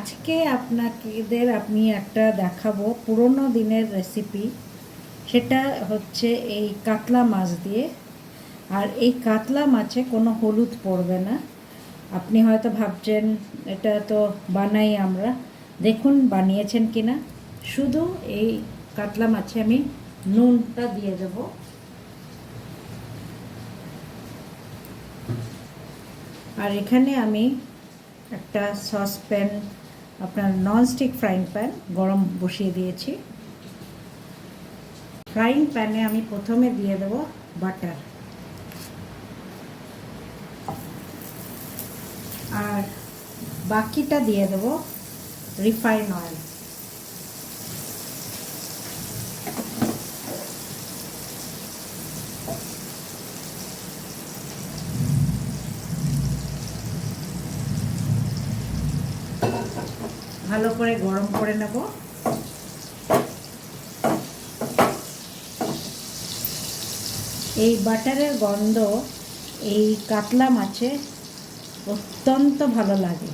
আজকে আপনাদের আমি একটা দেখাবো পুরনো দিনের রেসিপি। সেটা হচ্ছে এই কাতলা মাছ দিয়ে। আর এই কাতলা মাছে কোনো হলুদ পড়বে না। আপনি হয়তো ভাবছেন এটা তো বানাই আমরা, দেখুন বানিয়েছেন কিনা। শুধু এই কাতলা মাছে আমি নুনটা দিয়ে দেব। আর এখানে আমি একটা সসপ্যান, আপনার ননস্টিক ফ্রাইং প্যান গরম বসিয়ে দিয়েছি। ফ্রাইং প্যানে আমি প্রথমে দিয়ে দেব বাটার, আর বাকিটা দিয়ে দেব রিফাইন অয়েল। ভালো করে গরম করে নেব। এই বাটারের গন্ধ এই কাতলা মাছে অত্যন্ত ভালো লাগে।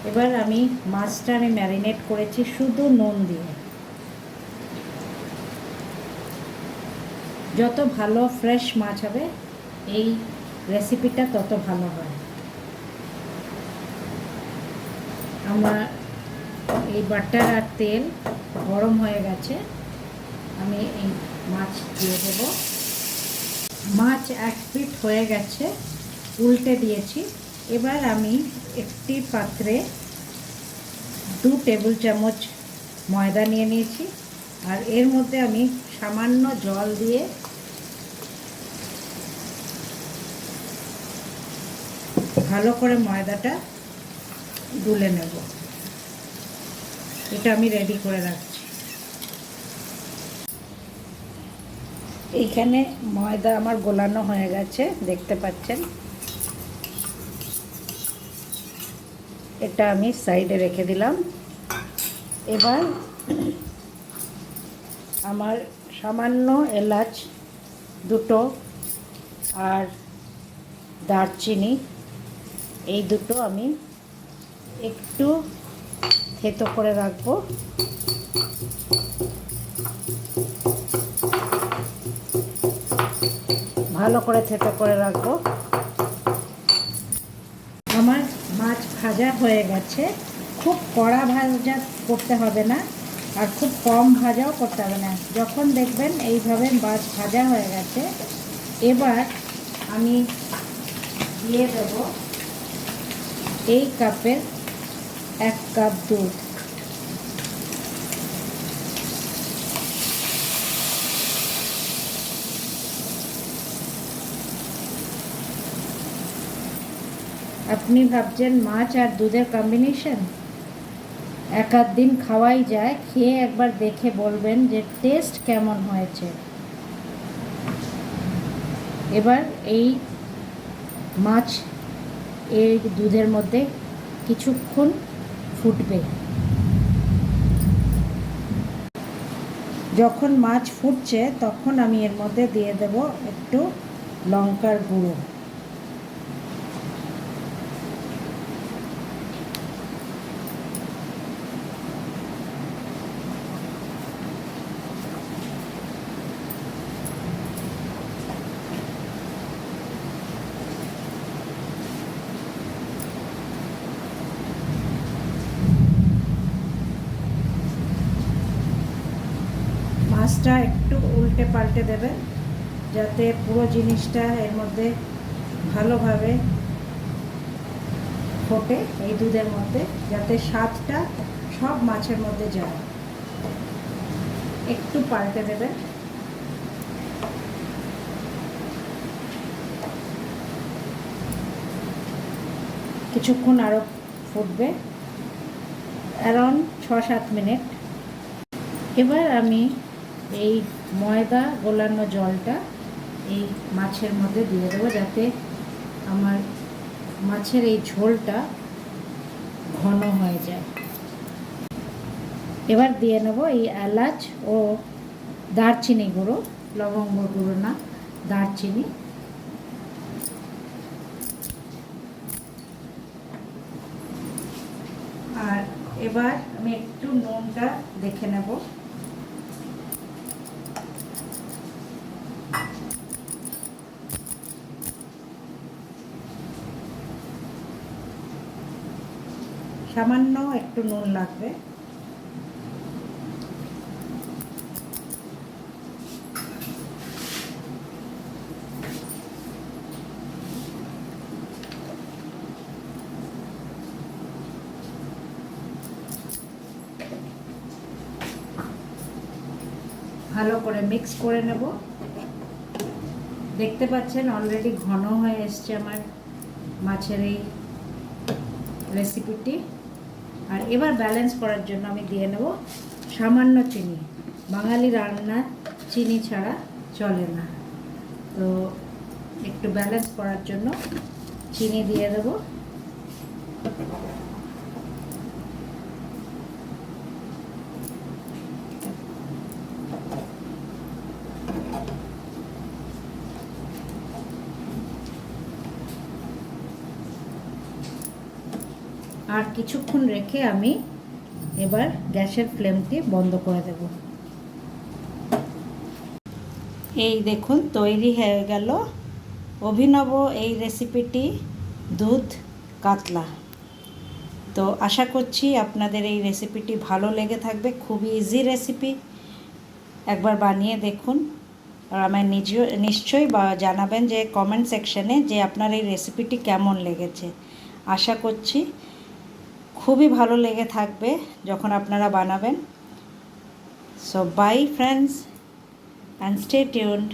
এবার আমি মাছটা ম্যারিনেট করেছি শুধু নুন দিয়ে। যত ভালো ফ্রেশ মাছ হবে এই রেসিপিটা তত ভালো হয়। আমার এই বাটার আর তেল গরম হয়ে গেছে, আমি এই মাছ দিয়ে দেব। মাছ এক পিঠ হয়ে গেছে, উল্টে দিয়েছি। এবার আমি একটি পাত্রে 2 টেবিল চামচ ময়দা নিয়ে নিয়েছি, আর এর মধ্যে আমি সামান্য জল দিয়ে ভালো করে ময়দাটা গুলে নেব। এটা আমি রেডি করে রাখছি। এইখানে ময়দা আমার গোলানো হয়ে গেছে, দেখতে পাচ্ছেন। এটা আমি সাইডে রেখে দিলাম। এবার আমার সামান্য এলাচ 2টো আর দারচিনি এই দুটো আমি একটু থেতো করে রাখবো। ভালো করে থেতো করে রাখবো। আমার মাছ ভাজা হয়ে গেছে। খুব কড়া ভাজা করতে হবে না, আর খুব কম ভাজাও করতে হবে না। যখন দেখবেন এইভাবে মাছ ভাজা হয়ে গেছে, এবার আমি দিয়ে দেব এই কাপের 1 কাপ দুধ। আপনি ভাবছেন মাছ আর দুধের কম্বিনেশন, এক আধ দিন খাওয়াই যায়। খেয়ে একবার দেখে বলবেন যে টেস্ট কেমন হয়েছে। এবার এই মাছ এই দুধের মধ্যে কিছুক্ষণ ফুটবে। যখন মাছ ফুটছে তখন আমি এর মধ্যে দিয়ে দেব একটু লঙ্কার গুঁড়ো। মাছটা একটু উল্টে পাল্টে দেবেন যাতে পুরো জিনিসটা এর মধ্যে ভালোভাবে ফোটে, এই দুধের মধ্যে, যাতে স্বাদটা সব মাছের মধ্যে যায়। একটু পাল্টে দেবেন। কিছুক্ষণ আরও ফুটবে, অ্যারাউন্ড 6-7 মিনিট। এবার আমি এই ময়দা গোলানো জলটা এই মাছের মধ্যে দিয়ে দেবো, যাতে আমার মাছের এই ঝোলটা ঘন হয়ে যায়। এবার দিয়ে নেব এই এলাচ ও দারচিনি গুঁড়ো, লবঙ্গ গুঁড়ো না, দারচিনি। এবার আমি একটু নুনটা দেখে নেব। সামান্য একটু নুন লাগবে। ভালো করে মিক্স করে নেব। দেখতে পাচ্ছেন অলরেডি ঘন হয়ে এসছে আমার মাছের এই রেসিপিটি। আর এবার ব্যালেন্স করার জন্য আমি দিয়ে নেব সামান্য চিনি। বাঙালি রান্না চিনি ছাড়া চলে না, তো একটু ব্যালেন্স করার জন্য চিনি দিয়ে দেব। আর কিছুক্ষণ রেখে আমি এবার গ্যাসের ফ্লেমটি বন্ধ করে দেব। এই দেখুন তৈরি হয়ে গেল অভিনব এই রেসিপিটি, দুধ কাতলা। তো আশা করছি আপনাদের এই রেসিপিটি ভালো লেগে থাকবে। খুবই ইজি রেসিপি, একবার বানিয়ে দেখুন। আর আমায় নিশ্চয়ই জানাবেন যে কমেন্ট সেকশনে যে আপনার এই রেসিপিটি কেমন লেগেছে। আশা করছি খুবই ভালো লেগে থাকবে যখন আপনারা বানাবেন। So by friends, and stay tuned.